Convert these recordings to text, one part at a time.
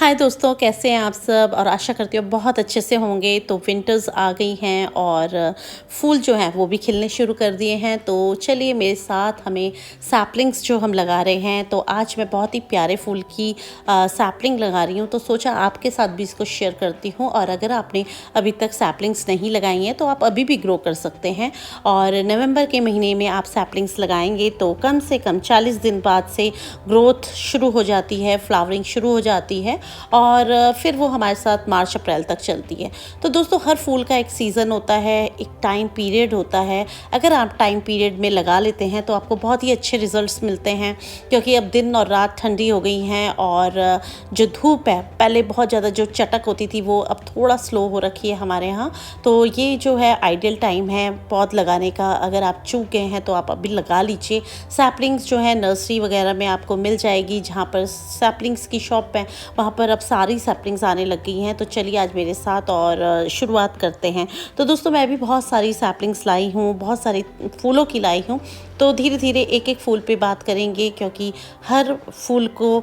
हाय दोस्तों, कैसे हैं आप सब। और आशा करती हूँ बहुत अच्छे से होंगे। तो विंटर्स आ गई हैं और फूल जो हैं वो भी खिलने शुरू कर दिए हैं। तो चलिए मेरे साथ हमें सैपलिंग्स जो हम लगा रहे हैं, तो आज मैं बहुत ही प्यारे फूल की सैपलिंग लगा रही हूँ। तो सोचा आपके साथ भी इसको शेयर करती हूँ। और अगर आपने अभी तक सैपलिंग्स नहीं लगाई हैं तो आप अभी भी ग्रो कर सकते हैं। और नवंबर के महीने में आप सैपलिंग्स लगाएंगे तो कम से कम 40 दिन बाद से ग्रोथ शुरू हो जाती है, फ्लावरिंग शुरू हो जाती है और फिर वो हमारे साथ मार्च अप्रैल तक चलती है। तो दोस्तों, हर फूल का एक सीज़न होता है, एक टाइम पीरियड होता है। अगर आप टाइम पीरियड में लगा लेते हैं तो आपको बहुत ही अच्छे रिजल्ट्स मिलते हैं, क्योंकि अब दिन और रात ठंडी हो गई हैं और जो धूप है, पहले बहुत ज़्यादा जो चटक होती थी वो अब थोड़ा स्लो हो रखी है हमारे यहाँ। तो ये जो है आइडियल टाइम है पौध लगाने का। अगर आप चूक गए हैं तो आप अभी लगा लीजिए। सैपलिंग्स जो है नर्सरी वगैरह में आपको मिल जाएगी, जहाँ पर सैपलिंग्स की शॉप है वहाँ पर अब सारी सैपलिंग्स आने लग गई हैं। तो चलिए आज मेरे साथ और शुरुआत करते हैं। तो दोस्तों, मैं भी बहुत सारी सैपलिंग्स लाई हूँ, बहुत सारे फूलों की लाई हूँ। तो धीरे धीरे एक एक फूल पे बात करेंगे, क्योंकि हर फूल को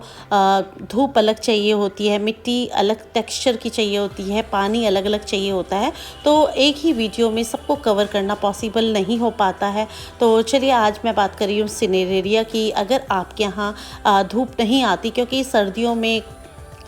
धूप अलग चाहिए होती है, मिट्टी अलग टेक्सचर की चाहिए होती है, पानी अलग अलग चाहिए होता है। तो एक ही वीडियो में सबको कवर करना पॉसिबल नहीं हो पाता है। तो चलिए आज मैं बात कर रही हूँ सिनेरेरिया की। अगर आपके यहाँ धूप नहीं आती, क्योंकि सर्दियों में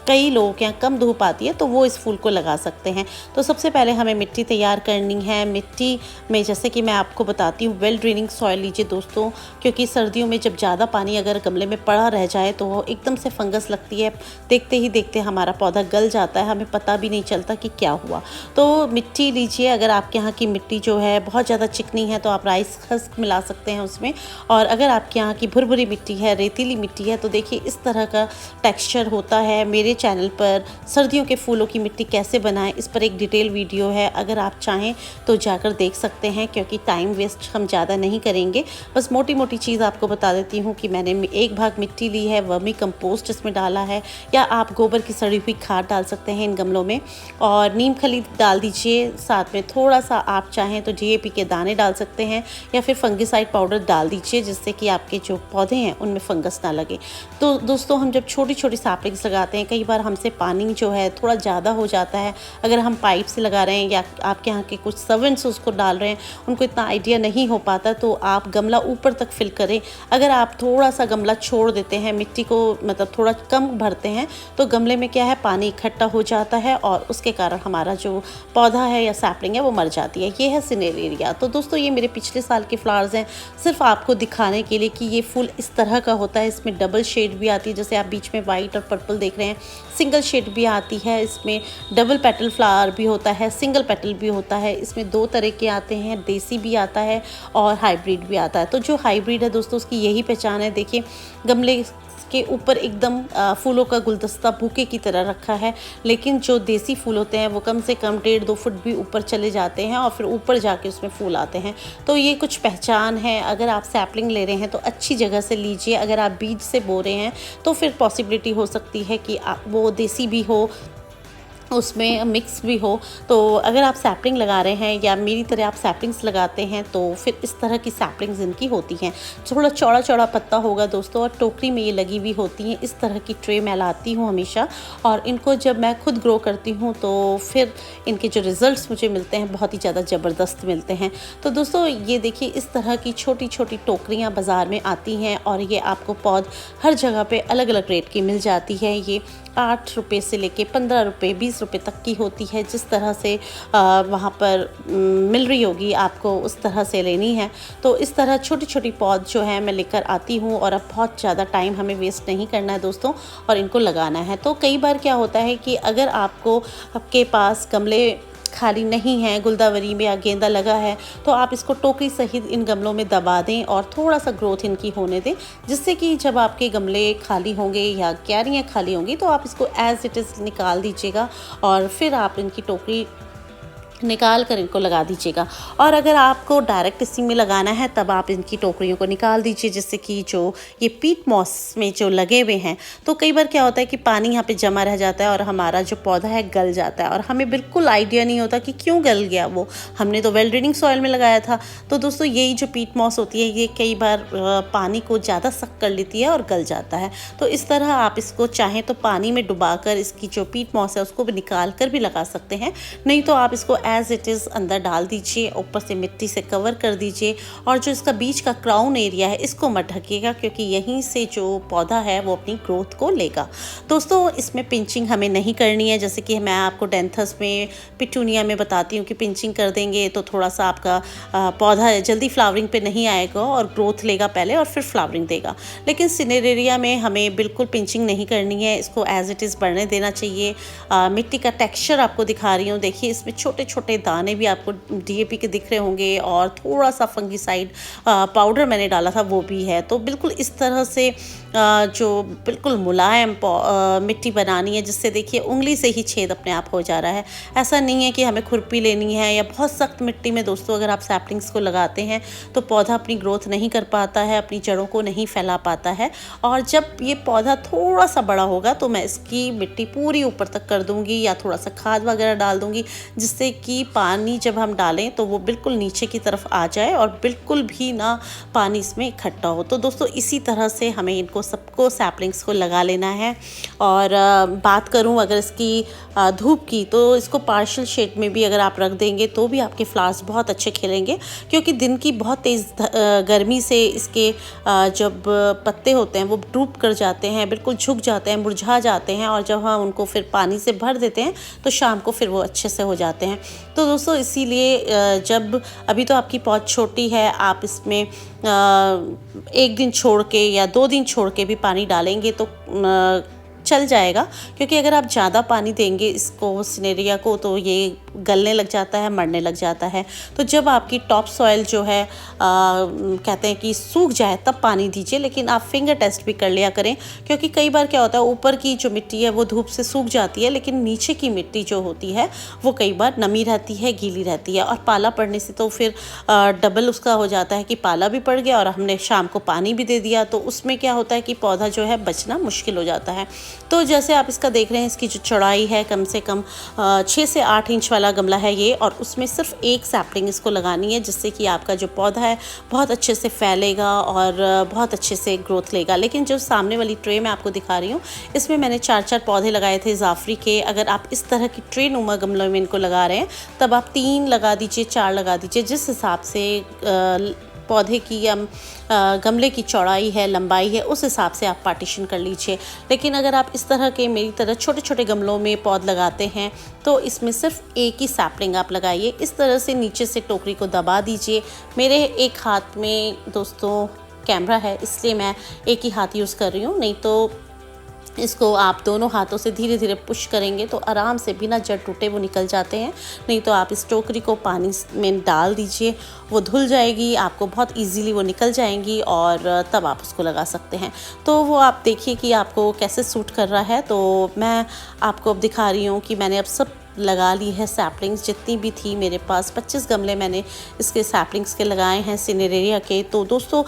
कई लोगों के यहाँ कम धूप आती है, तो वो इस फूल को लगा सकते हैं। तो सबसे पहले हमें मिट्टी तैयार करनी है। मिट्टी में जैसे कि मैं आपको बताती हूँ, वेल ड्रेनिंग सॉइल लीजिए दोस्तों, क्योंकि सर्दियों में जब ज़्यादा पानी अगर गमले में पड़ा रह जाए तो वो एकदम से फंगस लगती है। देखते ही देखते हमारा पौधा गल जाता है, हमें पता भी नहीं चलता कि क्या हुआ। तो मिट्टी लीजिए। अगर आपके यहाँ की मिट्टी जो है बहुत ज़्यादा चिकनी है तो आप राइस हस्क मिला सकते हैं उसमें। और अगर आपके यहाँ की भुरभुरी मिट्टी है, रेतीली मिट्टी है, तो देखिए इस तरह का टेक्स्चर होता है। मेरे चैनल पर सर्दियों के फूलों की मिट्टी कैसे बनाएं, इस पर एक डिटेल वीडियो है, अगर आप चाहें तो जाकर देख सकते हैं। क्योंकि टाइम वेस्ट हम ज़्यादा नहीं करेंगे, बस मोटी मोटी चीज़ आपको बता देती हूँ कि मैंने एक भाग मिट्टी ली है, वर्मी कंपोस्ट इसमें डाला है, या आप गोबर की सड़ी हुई खाद डाल सकते हैं इन गमलों में। और नीम खली डाल दीजिए, साथ में थोड़ा सा आप चाहें तो DAP के दाने डाल सकते हैं, या फिर फंगिसाइड पाउडर डाल दीजिए, जिससे कि आपके जो पौधे हैं उनमें फंगस ना लगे। तो दोस्तों, हम जब छोटी छोटी सैपलिंग्स लगाते हैं, कई बार हमसे पानी जो है थोड़ा ज़्यादा हो जाता है। अगर हम पाइप से लगा रहे हैं या आपके यहाँ के कुछ सर्वेंट्स उसको डाल रहे हैं, उनको इतना आइडिया नहीं हो पाता, तो आप गमला ऊपर तक फिल करें। अगर आप थोड़ा सा गमला छोड़ देते हैं, मिट्टी को मतलब थोड़ा कम भरते हैं, तो गमले में क्या है, पानी इकट्ठा हो जाता है और उसके कारण हमारा जो पौधा है या सैपलिंग है वो मर जाती है। ये है सिनेरेरिया। तो दोस्तों, ये मेरे पिछले साल के फ्लावर्स हैं, सिर्फ आपको दिखाने के लिए कि ये फूल इस तरह का होता है। इसमें डबल शेड भी आती है, जैसे आप बीच में वाइट और पर्पल देख रहे हैं। सिंगल शेड भी आती है, इसमें डबल पेटल फ्लावर भी होता है, सिंगल पेटल भी होता है। इसमें दो तरह के आते हैं, देसी भी आता है और हाइब्रिड भी आता है। तो जो हाइब्रिड है दोस्तों, उसकी यही पहचान है। देखिए गमले के ऊपर एकदम फूलों का गुलदस्ता बुके की तरह रखा है, लेकिन जो देसी फूल होते हैं वो कम से कम 1.5-2 फुट भी ऊपर चले जाते हैं और फिर ऊपर जाके उसमें फूल आते हैं। तो ये कुछ पहचान है। अगर आप सैपलिंग ले रहे हैं तो अच्छी जगह से लीजिए। अगर आप बीज से बो रहे हैं तो फिर पॉसिबिलिटी हो सकती है कि वो देसी भी हो, उसमें मिक्स भी हो। तो अगर आप सैपलिंग लगा रहे हैं या मेरी तरह आप सैपलिंग्स लगाते हैं, तो फिर इस तरह की सैपलिंग्स इनकी होती हैं। थोड़ा चौड़ा चौड़ा पत्ता होगा दोस्तों, और टोकरी में ये लगी हुई होती हैं। इस तरह की ट्रे मैं लाती हूँ हमेशा, और इनको जब मैं खुद ग्रो करती हूँ तो फिर इनके जो रिज़ल्ट्स मुझे मिलते हैं बहुत ही ज़्यादा ज़बरदस्त मिलते हैं। तो दोस्तों, ये देखिए इस तरह की छोटी छोटी टोकरियाँ बाज़ार में आती हैं, और ये आपको पौध हर जगह पे अलग अलग रेट की मिल जाती है। ये 8 रुपये से लेके 15 रुपये 20 रुपये तक की होती है। जिस तरह से वहाँ पर मिल रही होगी आपको, उस तरह से लेनी है। तो इस तरह छोटी छोटी पौध जो है मैं लेकर आती हूँ, और अब बहुत ज़्यादा टाइम हमें वेस्ट नहीं करना है दोस्तों, और इनको लगाना है। तो कई बार क्या होता है कि अगर आपके पास गमले खाली नहीं है, गुलदावरी में या गेंदा लगा है, तो आप इसको टोकरी सहित इन गमलों में दबा दें और थोड़ा सा ग्रोथ इनकी होने दें, जिससे कि जब आपके गमले खाली होंगे या क्यारियाँ खाली होंगी तो आप इसको एज इट इज़ निकाल दीजिएगा, और फिर आप इनकी टोकरी निकाल कर इनको लगा दीजिएगा। और अगर आपको डायरेक्ट इसी में लगाना है तब आप इनकी टोकरियों को निकाल दीजिए, जिससे कि जो ये पीट मॉस में जो लगे हुए हैं, तो कई बार क्या होता है कि पानी यहाँ पे जमा रह जाता है और हमारा जो पौधा है गल जाता है और हमें बिल्कुल आइडिया नहीं होता कि क्यों गल गया वो, हमने तो वेल ड्रेनिंग सॉइल में लगाया था। तो दोस्तों यही जो पीट मॉस होती है ये कई बार पानी को ज़्यादा सक कर लेती है और गल जाता है। तो इस तरह आप इसको चाहें तो पानी में डुबाकर इसकी जो पीट मॉस है उसको भी निकाल कर भी लगा सकते हैं, नहीं तो आप इसको एज इट इज़ अंदर डाल दीजिए, ऊपर से मिट्टी से कवर कर दीजिए। और जो इसका बीच का क्राउन एरिया है इसको मत ढकिएगा, क्योंकि यहीं से जो पौधा है वो अपनी ग्रोथ को लेगा। दोस्तों इसमें पिंचिंग हमें नहीं करनी है, जैसे कि मैं आपको डेंथस में, पिटूनिया में बताती हूँ कि पिंचिंग कर देंगे तो थोड़ा सा आपका पौधा जल्दी फ्लावरिंग पे नहीं आएगा और ग्रोथ लेगा पहले और फिर फ्लावरिंग देगा। लेकिन सिनेरेरिया में हमें बिल्कुल पिंचिंग नहीं करनी है, इसको एज इट इज़ बढ़ने देना चाहिए। मिट्टी का टेक्सचर आपको दिखा रही हूँ, देखिए इसमें छोटे छोटे दाने भी आपको डीएपी के दिख रहे होंगे और थोड़ा सा फंगीसाइड पाउडर मैंने डाला था वो भी है। तो बिल्कुल इस तरह से जो बिल्कुल मुलायम मिट्टी बनानी है, जिससे देखिए उंगली से ही छेद अपने आप हो जा रहा है। ऐसा नहीं है कि हमें खुरपी लेनी है या बहुत सख्त मिट्टी में। दोस्तों अगर आप सैपलिंग्स को लगाते हैं तो पौधा अपनी ग्रोथ नहीं कर पाता है, अपनी जड़ों को नहीं फैला पाता है। और जब ये पौधा थोड़ा सा बड़ा होगा तो मैं इसकी मिट्टी पूरी ऊपर तक कर दूंगी या थोड़ा सा खाद वगैरह डाल दूंगी, जिससे कि पानी जब हम डालें तो वो बिल्कुल नीचे की तरफ आ जाए और बिल्कुल भी ना पानी इसमें इकट्ठा हो। तो दोस्तों इसी तरह से हमें इनको सबको सैपलिंग्स को लगा लेना है। और बात करूं अगर इसकी धूप की, तो इसको पार्शियल शेड में भी अगर आप रख देंगे तो भी आपके फ्लावर्स बहुत अच्छे खिलेंगे, क्योंकि दिन की बहुत तेज़ गर्मी से इसके जब पत्ते होते हैं वो डूब कर जाते हैं, बिल्कुल झुक जाते हैं, मुरझा जाते हैं। और जब हम उनको फिर पानी से भर देते हैं तो शाम को फिर वो अच्छे से हो जाते हैं। तो दोस्तों इसीलिए जब अभी तो आपकी पौध छोटी है, आप इसमें एक दिन छोड़ के या 2 दिन छोड़ के भी पानी डालेंगे तो चल जाएगा, क्योंकि अगर आप ज़्यादा पानी देंगे इसको सिनेरिया को तो ये गलने लग जाता है, मरने लग जाता है। तो जब आपकी टॉप सॉइल जो है कहते हैं कि सूख जाए तब पानी दीजिए, लेकिन आप फिंगर टेस्ट भी कर लिया करें, क्योंकि कई बार क्या होता है ऊपर की जो मिट्टी है वो धूप से सूख जाती है, लेकिन नीचे की मिट्टी जो होती है वो कई बार नमी रहती है, गीली रहती है। और पाला पड़ने से तो फिर डबल उसका हो जाता है कि पाला भी पड़ गया और हमने शाम को पानी भी दे दिया, तो उसमें क्या होता है कि पौधा जो है बचना मुश्किल हो जाता है। तो जैसे आप इसका देख रहे हैं, इसकी जो चौड़ाई है कम से कम 6 से 8 इंच वाला गमला है ये, और उसमें सिर्फ एक सैपलिंग इसको लगानी है, जिससे कि आपका जो पौधा है बहुत अच्छे से फैलेगा और बहुत अच्छे से ग्रोथ लेगा। लेकिन जो सामने वाली ट्रे मैं आपको दिखा रही हूँ, इसमें मैंने 4-4 पौधे लगाए थे जाफरी के। अगर आप इस तरह की ट्रे नुमा गमलों में इनको लगा रहे हैं तब आप 3 लगा दीजिए, 4 लगा दीजिए, जिस हिसाब से पौधे की या गमले की चौड़ाई है, लंबाई है, उस हिसाब से आप पार्टीशन कर लीजिए। लेकिन अगर आप इस तरह के मेरी तरह छोटे छोटे गमलों में पौध लगाते हैं तो इसमें सिर्फ एक ही सैपलिंग आप लगाइए। इस तरह से नीचे से टोकरी को दबा दीजिए। मेरे एक हाथ में दोस्तों कैमरा है, इसलिए मैं एक ही हाथ यूज़ कर रही हूँ, नहीं तो इसको आप दोनों हाथों से धीरे धीरे पुश करेंगे तो आराम से बिना जड़ टूटे वो निकल जाते हैं। नहीं तो आप इस टोकरी को पानी में डाल दीजिए, वो धुल जाएगी, आपको बहुत इजीली वो निकल जाएंगी और तब आप उसको लगा सकते हैं। तो वो आप देखिए कि आपको कैसे सूट कर रहा है। तो मैं आपको अब दिखा रही हूँ कि मैंने अब सब लगा ली है सैपलिंग्स, जितनी भी थी मेरे पास 25 गमले मैंने इसके सैपलिंग्स के लगाए हैं सिनेरेरिया के। तो दोस्तों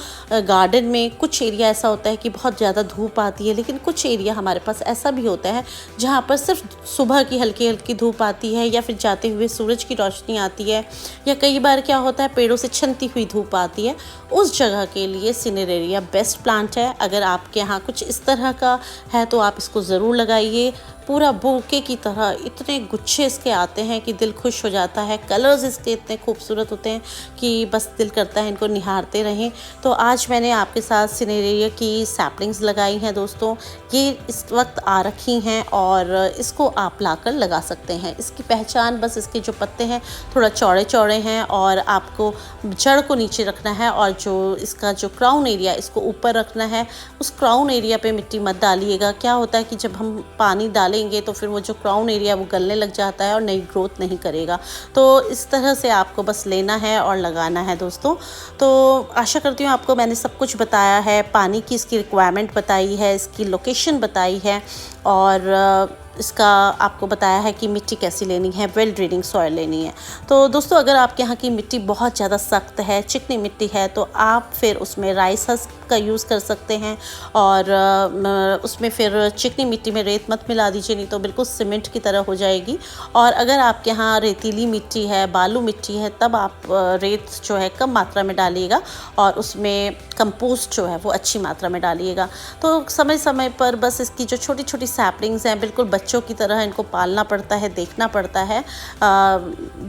गार्डन में कुछ एरिया ऐसा होता है कि बहुत ज़्यादा धूप आती है, लेकिन कुछ एरिया हमारे पास ऐसा भी होता है जहाँ पर सिर्फ सुबह की हल्की हल्की धूप आती है या फिर जाते हुए सूरज की रोशनी आती है, या कई बार क्या होता है पेड़ों से छनती हुई धूप आती है। उस जगह के लिए सिनेरेरिया बेस्ट प्लांट है। अगर आपके यहाँ कुछ इस तरह का है तो आप इसको ज़रूर लगाइए। पूरा बुके की तरह इतने गुच्छे इसके आते हैं कि दिल खुश हो जाता है। कलर्स इसके इतने खूबसूरत होते हैं कि बस दिल करता है इनको निहारते रहें। तो आज मैंने आपके साथ सिनेरिया की सैपलिंग्स लगाई हैं दोस्तों, ये इस वक्त आ रखी हैं और इसको आप लाकर लगा सकते हैं। इसकी पहचान बस इसके जो पत्ते हैं थोड़ा चौड़े चौड़े हैं और आपको जड़ को नीचे रखना है और जो इसका जो क्राउन एरिया इसको ऊपर रखना है। उस क्राउन एरिया पे मिट्टी मत डालिएगा। क्या होता है कि जब हम पानी डालेंगे तो फिर वो जो क्राउन एरिया वो गलने लग जाता है और नई ग्रोथ नहीं करेगा। तो इस तरह से आपको बस लेना है और लगाना है दोस्तों। तो आशा करती हूँ आपको मैंने सब कुछ बताया है, पानी की इसकी रिक्वायरमेंट बताई है, इसकी लोकेशन बताई है और इसका आपको बताया है कि मिट्टी कैसी लेनी है, वेल ड्रेनिंग सॉइल लेनी है। तो दोस्तों अगर आपके यहाँ की मिट्टी बहुत ज़्यादा सख्त है, चिकनी मिट्टी है, तो आप फिर उसमें राइस हस्क का यूज़ कर सकते हैं और उसमें फिर चिकनी मिट्टी में रेत मत मिला दीजिए, नहीं तो बिल्कुल सीमेंट की तरह हो जाएगी। और अगर आपके यहाँ रेतीली मिट्टी है, बालू मिट्टी है, तब आप रेत जो है कम मात्रा में डालिएगा और उसमें कंपोस्ट जो है वो अच्छी मात्रा में डालिएगा। तो समय समय पर बस इसकी जो छोटी छोटी सैपलिंग्स हैं, बिल्कुल बच्चों की तरह इनको पालना पड़ता है, देखना पड़ता है।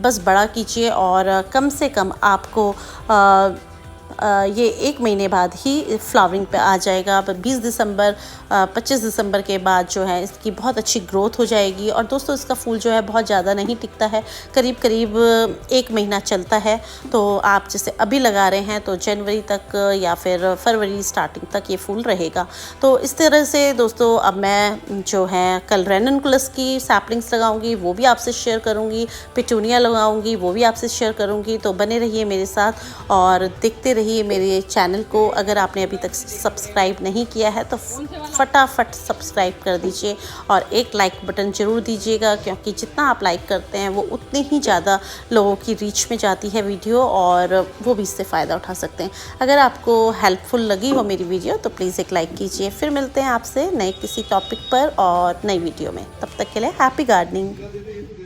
बस बड़ा कीजिए और कम से कम आपको ये 1 महीने बाद ही फ्लावरिंग पे आ जाएगा। 20 दिसंबर 25 दिसंबर के बाद जो है इसकी बहुत अच्छी ग्रोथ हो जाएगी। और दोस्तों इसका फूल जो है बहुत ज़्यादा नहीं टिकता है, करीब करीब 1 महीना चलता है। तो आप जैसे अभी लगा रहे हैं तो जनवरी तक या फिर फरवरी स्टार्टिंग तक ये फूल रहेगा। तो इस तरह से दोस्तों अब मैं जो है कल रेननकुलस की सैपलिंग्स लगाऊंगी, वो भी आपसे शेयर करूंगी, पिटूनिया लगाऊंगी, वो भी आपसे शेयर करूंगी। तो बने रहिए मेरे साथ और देखते रहिए मेरे चैनल को। अगर आपने अभी तक सब्सक्राइब नहीं किया है तो फटाफट सब्सक्राइब कर दीजिए और एक लाइक बटन ज़रूर दीजिएगा, क्योंकि जितना आप लाइक करते हैं वो उतनी ही ज़्यादा लोगों की रीच में जाती है वीडियो और वो भी इससे फ़ायदा उठा सकते हैं। अगर आपको हेल्पफुल लगी हो मेरी वीडियो तो प्लीज़ एक लाइक कीजिए। फिर मिलते हैं आपसे नए किसी टॉपिक पर और नई वीडियो में। तब तक के लिए हैप्पी गार्डनिंग।